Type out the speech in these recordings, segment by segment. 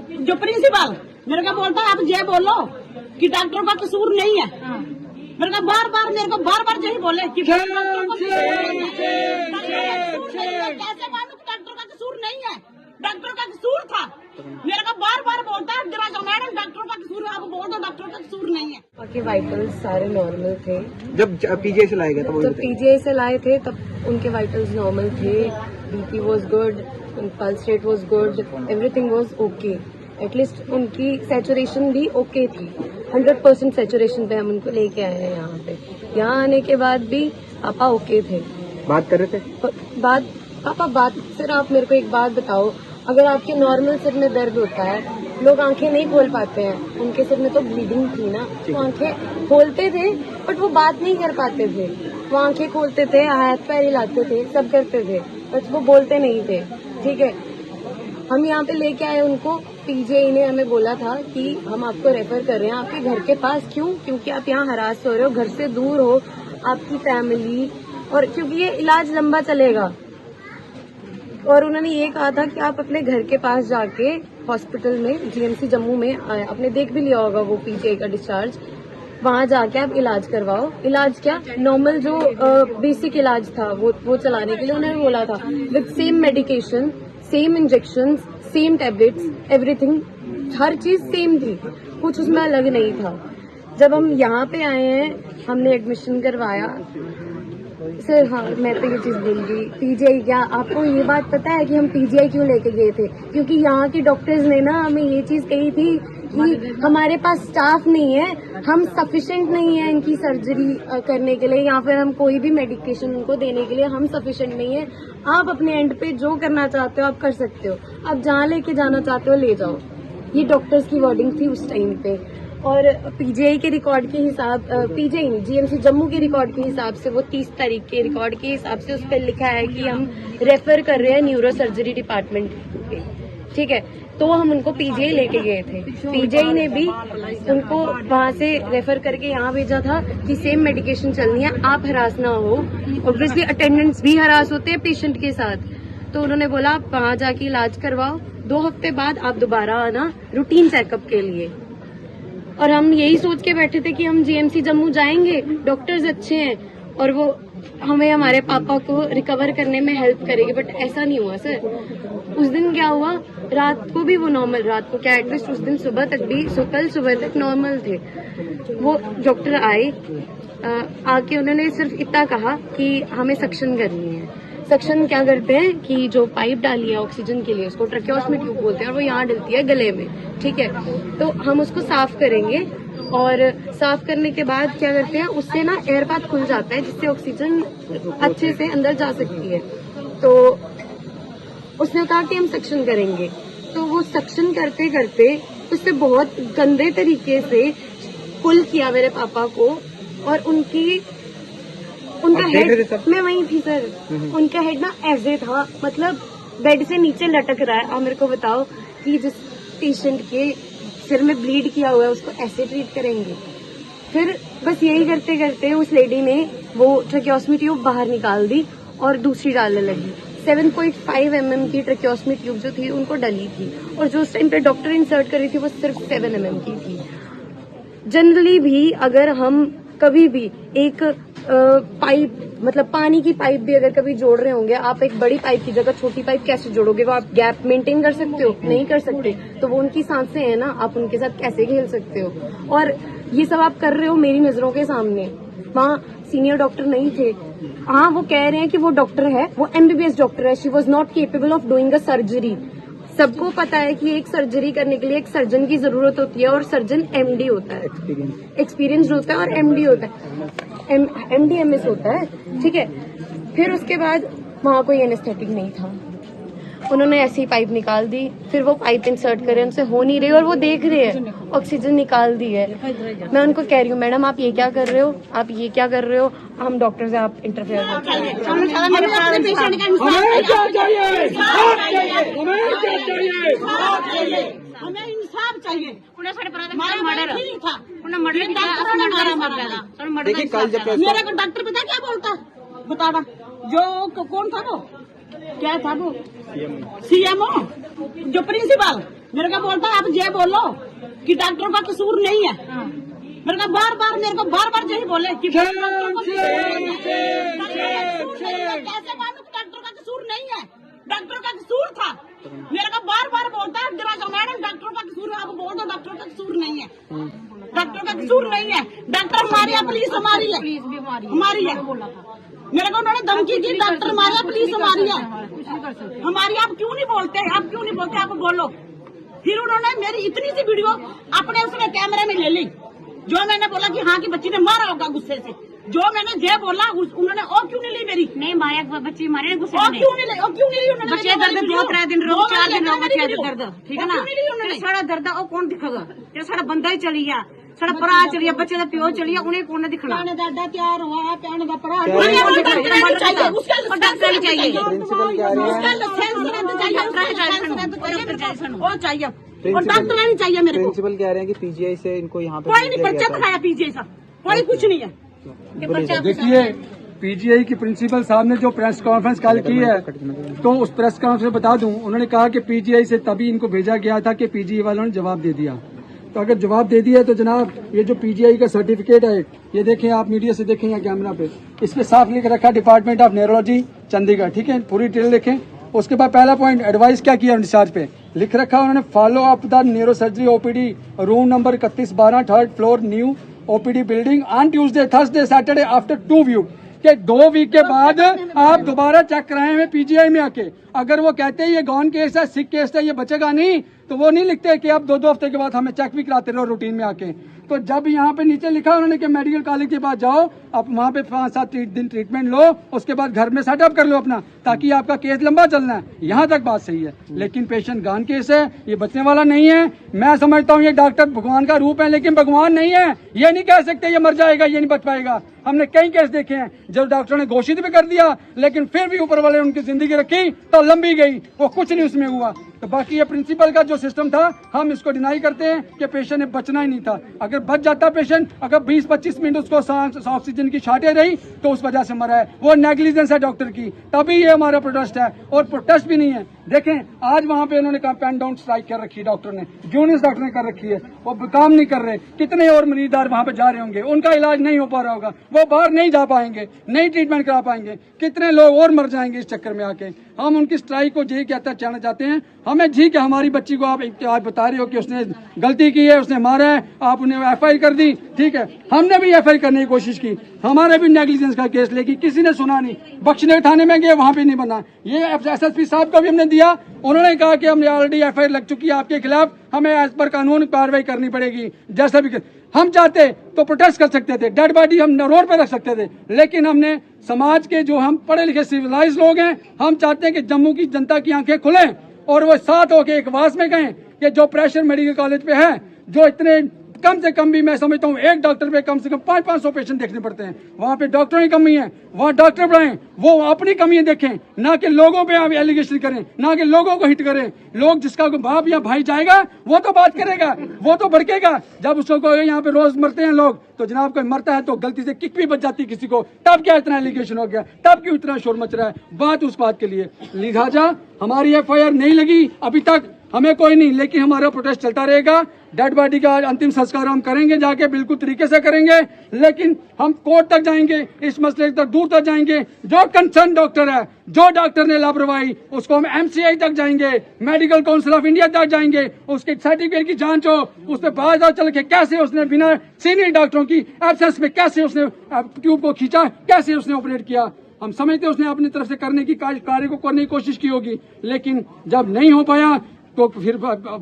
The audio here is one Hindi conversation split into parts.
जो प्रिंसिपल मेरे को बोलता है आप ये बोलो कि डॉक्टरों का कसूर नहीं है। मेरे को बार बार यही बोले कि कैसे मालूम कि डॉक्टर का कसूर नहीं है, डॉक्टर का कसूर था। मेरे को बार बार बोलता है मैडम डॉक्टरों का कसूर है, आप बोल दो डॉक्टर का कसूर नहीं है। बाकी वाइटल्स सारे नॉर्मल थे। जब पीजीआई से लाए गए जब पीजीआई से लाए थे तब उनके वाइटल्स नॉर्मल थे, BP was good, pulse rate was good, everything was okay. At least उनकी सैचुरेशन भी ओके थी, 100% सैचुरेशन पे हम उनको लेके आए हैं यहाँ पे। यहाँ आने के बाद भी पापा ओके थे। बात कर रहे थे? बात सर आप मेरे को एक बात बताओ, अगर आपके नॉर्मल सिर में दर्द होता है, लोग आंखें नहीं खोल पाते हैं, उनके सिर में तो ब्लीडिंग थी ना, तो आंखें खोलते थे बट वो बात नहीं कर पाते थे। वो आंखें खोलते थे, हाथ पैर हिलाते थे, सब करते थे, बस वो बोलते नहीं थे। ठीक है, हम यहाँ पे लेके आए उनको। पीजीआई ने हमें बोला था कि हम आपको रेफर कर रहे हैं आपके घर के पास। क्यों? क्योंकि आप यहाँ हरास हो रहे हो, घर से दूर हो, आपकी फैमिली, और क्योंकि ये इलाज लंबा चलेगा। और उन्होंने ये कहा था कि आप अपने घर के पास जाके हॉस्पिटल में, जीएमसी जम्मू में, आपने देख भी लिया होगा वो पीजीआई का डिस्चार्ज, वहाँ जाके आप इलाज करवाओ। इलाज क्या, नॉर्मल जो बेसिक इलाज था वो चलाने के लिए उन्होंने बोला था, with same medication, same injection, same tablets, everything, हर चीज सेम थी, कुछ उसमें अलग नहीं था। जब हम यहाँ पे आए हैं, हमने एडमिशन करवाया। सर हाँ, मैं तो ये चीज बोलूंगी, पीजीआई क्या, आपको ये बात पता है कि हम पीजीआई क्यों लेके गए थे? क्योंकि यहाँ की डॉक्टर्स ने ना हमें ये चीज कही थी कि हमारे पास स्टाफ नहीं है, हम सफिशिएंट नहीं है इनकी सर्जरी करने के लिए, या फिर हम कोई भी मेडिकेशन उनको देने के लिए हम सफिशिएंट नहीं है। आप अपने एंड पे जो करना चाहते हो आप कर सकते हो, आप जहाँ लेके जाना चाहते हो ले जाओ। ये डॉक्टर्स की वर्डिंग थी उस टाइम पे। और पीजीआई के रिकॉर्ड के हिसाब, पीजीआई नहीं, जीएमसी जम्मू के रिकॉर्ड के हिसाब से, वो 30 तारीख के रिकॉर्ड के हिसाब से उस पर लिखा है कि हम रेफर कर रहे हैं न्यूरो सर्जरी डिपार्टमेंट पे। ठीक है, तो हम उनको पीजीआई लेके गए थे। पीजीआई ने भी उनको वहाँ से रेफर करके यहाँ भेजा था कि सेम मेडिकेशन चलनी है, आप हरास ना हो। ऑब्वियसली अटेंडेंट्स भी हरास होते हैं पेशेंट के साथ, तो उन्होंने बोला आप वहाँ जाके इलाज करवाओ, 2 हफ्ते बाद आप दोबारा आना रूटीन चेकअप के लिए। और हम यही सोच के बैठे थे कि हम जीएमसी जम्मू जाएंगे, डॉक्टर्स अच्छे हैं और वो हमें, हमारे पापा को रिकवर करने में हेल्प करेंगे, बट ऐसा नहीं हुआ सर। उस दिन क्या हुआ, रात को भी वो नॉर्मल, रात को क्या एटलीस्ट उस दिन सुबह तक भी, कल सुबह तक नॉर्मल थे। वो डॉक्टर आए, आके उन्होंने सिर्फ इतना कहा कि हमें सक्शन करनी है। सक्शन क्या करते हैं कि जो पाइप डाली है ऑक्सीजन के लिए, उसको ट्रैकियोस्मी ट्यूब बोलते हैं, और वो यहाँ डलती है गले में। ठीक है, तो हम उसको साफ करेंगे, और साफ करने के बाद क्या करते हैं, उससे ना एयर पाथ खुल जाता है जिससे ऑक्सीजन अच्छे से अंदर जा सकती है। तो उसने कहा कि हम सक्शन करेंगे, तो वो सक्शन करते करते उससे बहुत गंदे तरीके से पुल किया मेरे पापा को, और उनका हेड, मैं वही थी सर, उनका हेड ना ऐसे था, मतलब बेड से नीचे लटक रहा है। आप मेरे को बताओ कि जिस पेशेंट के सिर में ब्लीड किया हुआ है उसको ऐसे ट्रीट करेंगे? फिर बस यही करते करते उस लेडी ने वो ट्रैकियोस्मी ट्यूब बाहर निकाल दी और दूसरी डालने लगी। 7.5 mm की ट्रैकियोस्मी ट्यूब जो थी उनको डली थी, और जो उस टाइम पे डॉक्टर इंसर्ट कर रही थी वो सिर्फ 7 mm की थी। जनरली भी अगर हम कभी भी एक पाइप, मतलब पानी की पाइप भी अगर कभी जोड़ रहे होंगे, आप एक बड़ी पाइप की जगह छोटी पाइप कैसे जोड़ोगे? वो आप गैप मेंटेन कर सकते हो? नहीं कर सकते। तो वो उनकी सांसें हैं ना, आप उनके साथ कैसे खेल सकते हो? और ये सब आप कर रहे हो मेरी नजरों के सामने। वहाँ सीनियर डॉक्टर नहीं थे। हाँ, वो कह रहे हैं कि वो डॉक्टर है, वो एमबीबीएस डॉक्टर है, she was not capable of doing a surgery. सबको पता है कि एक सर्जरी करने के लिए एक सर्जन की जरूरत होती है, और सर्जन एमडी होता है, एक्सपीरियंस्ड होता है, और एमडी होता है, एमडीएमएस होता है। ठीक है, फिर उसके बाद वहाँ कोई एनेस्थेटिक नहीं था, उन्होंने ऐसी पाइप निकाल दी, फिर वो पाइप इंसर्ट करे, उनसे हो नहीं रही, और वो देख रहे हैं ऑक्सीजन निकाल दी है। मैं उनको कह रही हूँ, मैडम आप ये क्या कर रहे हो, आप ये क्या कर रहे हो, हम डॉक्टर से आप इंटरफेयर करते हैं। हमें इंसाफ चाहिए। देखिए कल जब मेरे को डॉक्टर पता क्या बोलता, बताना जो कौन था वो, क्या था वो, सीएमओ जो प्रिंसिपल, मेरे को बोलता है आप ये बोलो कि डॉक्टरों का कसूर नहीं है। मेरे को बार बार यही बोले कि डॉक्टरों का कसूर नहीं है। कैसे मानूं कि डॉक्टर का कसूर नहीं है? डॉक्टर का कसूर था। मेरे को बार बार बोलता है मैडम डॉक्टरों का कसूर है, आप बोल दो डॉक्टर का कसूर नहीं है। डॉक्टर का कसूर नहीं है। डॉक्टर हमारी है, पुलिस हमारी है, हमारी है। मेरे को उन्होंने धमकी दी, डॉक्टर हमारी है, पुलिस हमारी है, हमारी। आप क्यों नहीं बोलते? आप बोलो। फिर उन्होंने मेरी इतनी सी वीडियो अपने उसने कैमरे में ले ली। जो मैंने बोला कि हाँ की बच्ची ने मारा होगा गुस्से से, जो मैंने जे बोला उन्होंने और क्यों नहीं ली मेरी? नहीं माया बच्ची मारे गुस्से में, क्यों नहीं ली? उन्होंने बच्चे दर्द 2-3 दिन रो 4 दिन रो बच्चे दर्द, ठीक है ना? सारा दर्द ओ कौन दिखेगा? जो सारा बंदा ही चली गया, सारा भरा चली गया, बच्चे का प्यो चली गया, उन्हें कौन दिखना? दादा तैयार हुआ, प्याने का भरा चाहिए, उसका डॉक्टर चाहिए, वो चाहिए और डॉक्टर नहीं चाहिए मेरे को। प्रिंसिपल कह रहे हैं कि पीजीआई से इनको यहाँ पे कोई नहीं पर्चा दिखाया पीजीआई सा, कोई कुछ नहीं है। देखिए, पीजीआई की प्रिंसिपल साहब ने जो प्रेस कॉन्फ्रेंस कल की है, तो उस प्रेस कॉन्फ्रेंस में बता दूं, उन्होंने कहा कि पीजीआई से तभी इनको भेजा गया था कि पीजीआई वालों ने जवाब दे दिया। तो अगर जवाब दे दिया तो जनाब ये जो पीजीआई का सर्टिफिकेट है, ये देखें, आप मीडिया से देखें यहाँ कैमरा पे, इस पे साफ लिख रखा डिपार्टमेंट ऑफ न्यूरोलॉजी चंडीगढ़, ठीक है? पूरी डिटेल देखें। उसके बाद पहला पॉइंट एडवाइस क्या किया डिस्चार्ज पे लिख रखा उन्होंने, follow up the neuro surgery OPD room number 3112 3rd floor new OPD building on Tuesday Thursday Saturday after 2 view के 2 वीक के बाद आप दोबारा चेक कराए हुए पीजीआई में आके। अगर वो कहते हैं ये गॉन केस है, सिक केस है, ये बचेगा नहीं, तो वो नहीं लिखते कि आप 2-2 हफ्ते के बाद हमें चेक भी कराते रहो रूटीन में आके। तो जब यहाँ पे नीचे लिखा उन्होंने कि मेडिकल कॉलेज के पास जाओ, आप वहाँ पे 5-7 दिन ट्रीटमेंट लो, उसके बाद घर में सेटअप कर लो अपना, ताकि आपका केस लंबा चलना है। यहाँ तक बात सही है, लेकिन पेशेंट गॉन केस है, ये बचने वाला नहीं है। मैं समझता हूँ ये डॉक्टर भगवान का रूप है, लेकिन भगवान नहीं है। ये नहीं कह सकते ये मर जाएगा, ये नहीं बच पाएगा। हमने कई केस देखे हैं जब डॉक्टर ने घोषित भी कर दिया, लेकिन फिर भी ऊपर वाले उनकी जिंदगी रखी तो लंबी गई, वो कुछ नहीं उसमें हुआ। तो बाकी ये प्रिंसिपल का जो सिस्टम था, हम इसको डिनाई करते हैं कि पेशेंट ने बचना ही नहीं था। अगर बच जाता पेशेंट, अगर 20-25 मिनट उसको ऑक्सीजन की छाटे रही तो उस वजह से मरा है, वो नेग्लिजेंस है डॉक्टर की, तभी ये हमारा प्रोटेस्ट है। और प्रोटेस्ट भी नहीं है, देखें आज वहाँ पे उन्होंने कहा पेन डाउन स्ट्राइक कर रखी है डॉक्टर ने, जूनियर डॉक्टर ने कर रखी है, वो काम नहीं कर रहे। कितने और मरीजदार वहाँ पे जा रहे होंगे, उनका इलाज नहीं हो पा रहा होगा, वो बाहर नहीं जा पाएंगे, नहीं ट्रीटमेंट करा पाएंगे, कितने लोग और मर जाएंगे इस चक्कर में आके। हम उनकी स्ट्राइक को यही कहता कहना चाहते हैं, हमें ठीक है हमारी बच्ची को आप बता रहे हो कि उसने गलती की है, उसने मारा है, आप उन्हें एफआईआर कर दी, ठीक है, हमने भी एफआईआर करने की कोशिश की, हमारे भी नेग्लिजेंस का केस लेके किसी ने सुना नहीं। बख्शने थाने में गए, वहां पे नहीं बना। ये एसएसपी साहब को भी हमने दिया, उन्होंने कहा कि हमने ऑलरेडी एफआईआर लग चुकी है आपके खिलाफ, हमें एज पर कानून कार्रवाई करनी पड़ेगी। जैसा भी हम चाहते तो प्रोटेस्ट कर सकते थे, डेड बॉडी हम रोड पर रख सकते थे, लेकिन हमने समाज के जो हम पढ़े लिखे सिविलाइज लोग हैं, हम चाहते हैं कि जम्मू की जनता की आंखें खुलें और वो साथ होकर एक आवाज में कहें कि जो प्रेशर मेडिकल कॉलेज पे है, जो इतने कम से कम भी मैं समझता हूँ एक डॉक्टर पे कम से कम 500-500 पेशेंट देखने पड़ते हैं, वहाँ पे डॉक्टरों की कमी है, वहाँ डॉक्टर बढ़ाएं, वो अपनी कमियां देखें, ना कि लोगों पे आप एलिगेशन करें, ना कि लोगों को हिट करें। लोग जिसका बाप या भाई जाएगा वो तो बात करेगा, वो तो भड़केगा। जब उसको यहाँ पे रोज मरते हैं लोग, तो जनाब कोई मरता है तो गलती से किक भी बच जाती किसी को, तब क्या इतना एलिगेशन हो गया, तब क्यों इतना शोर मच रहा है। बात उस बात के लिए, लिहाजा हमारी एफआईआर नहीं लगी अभी तक, हमें कोई नहीं, लेकिन हमारा प्रोटेस्ट चलता रहेगा। डेड बॉडी का अंतिम संस्कार हम करेंगे जाके, बिल्कुल तरीके से करेंगे, लेकिन हम कोर्ट तक जाएंगे, इस मसले तक दूर तक जाएंगे। जो कंसर्न डॉक्टर है, जो डॉक्टर ने लापरवाही, उसको हम एमसीआई तक जाएंगे, मेडिकल काउंसिल ऑफ इंडिया तक जाएंगे, उसके सर्टिफिकेट की जांच हो, उस पर बात चल के कैसे उसने बिना सीनियर डॉक्टरों की एब्सेंस में कैसे उसने ट्यूब को खींचा, कैसे उसने ऑपरेट किया। हम समझते उसने अपनी तरफ से करने की कार्य को करने की कोशिश की होगी, लेकिन जब नहीं हो पाया तो फिर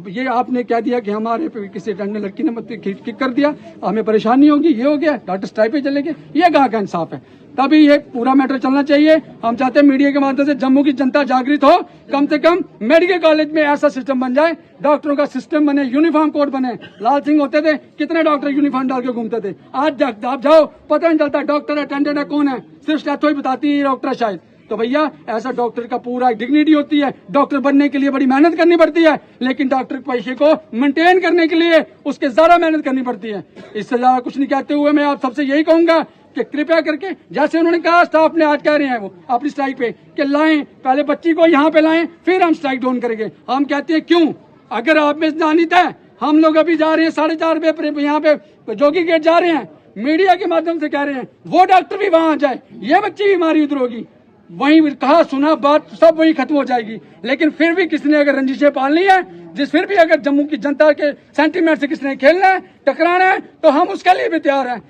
ये आपने कह दिया कि हमारे किसी अन्य लड़की ने मत किक कर दिया, हमें परेशानी होगी, ये हो गया, डॉक्टर स्ट्राइक पे चले गए। ये कहाँ का इंसाफ है? तभी ये पूरा मैटर चलना चाहिए। हम चाहते हैं मीडिया के माध्यम से जम्मू की जनता जागृत हो, कम से कम मेडिकल कॉलेज में ऐसा सिस्टम बन जाए, डॉक्टरों का सिस्टम बने, यूनिफॉर्म कोड बने। लाल सिंह होते थे, कितने डॉक्टर यूनिफॉर्म डाल के घूमते थे, आज आप जाओ पता नहीं चलता डॉक्टर अटेंडेंट है कौन है, सिर्फ स्टैथो ही बताती है डॉक्टर शायद। तो भैया ऐसा डॉक्टर का पूरा डिग्निटी होती है, डॉक्टर बनने के लिए बड़ी मेहनत करनी पड़ती है, लेकिन डॉक्टर के पैसे को मेंटेन करने के लिए उसके ज्यादा मेहनत करनी पड़ती है। इससे ज्यादा कुछ नहीं कहते हुए मैं आप सबसे यही कहूंगा कि कृपया करके, जैसे उन्होंने कहा स्टाफ ने आज कह रहे हैं वो अपनी स्ट्राइक पे कि लाएं, पहले बच्ची को यहाँ पे लाएं, फिर हम स्ट्राइक डाउन करेंगे। हम कहते हैं क्यों, अगर आप में नानित है, हम लोग अभी जा रहे हैं 4.5 रुपए पर यहाँ पे जोगी गेट जा रहे हैं, मीडिया के माध्यम से कह रहे हैं वो डॉक्टर भी वहां आ जाए, ये बच्ची भी हमारी उधर होगी, वहीं कहा सुना बात सब वहीं खत्म हो जाएगी। लेकिन फिर भी किसने अगर रंजिशें पालनी है, फिर भी अगर जम्मू की जनता के सेंटीमेंट से किसने खेलना है, टकराना है, तो हम उसके लिए भी तैयार हैं।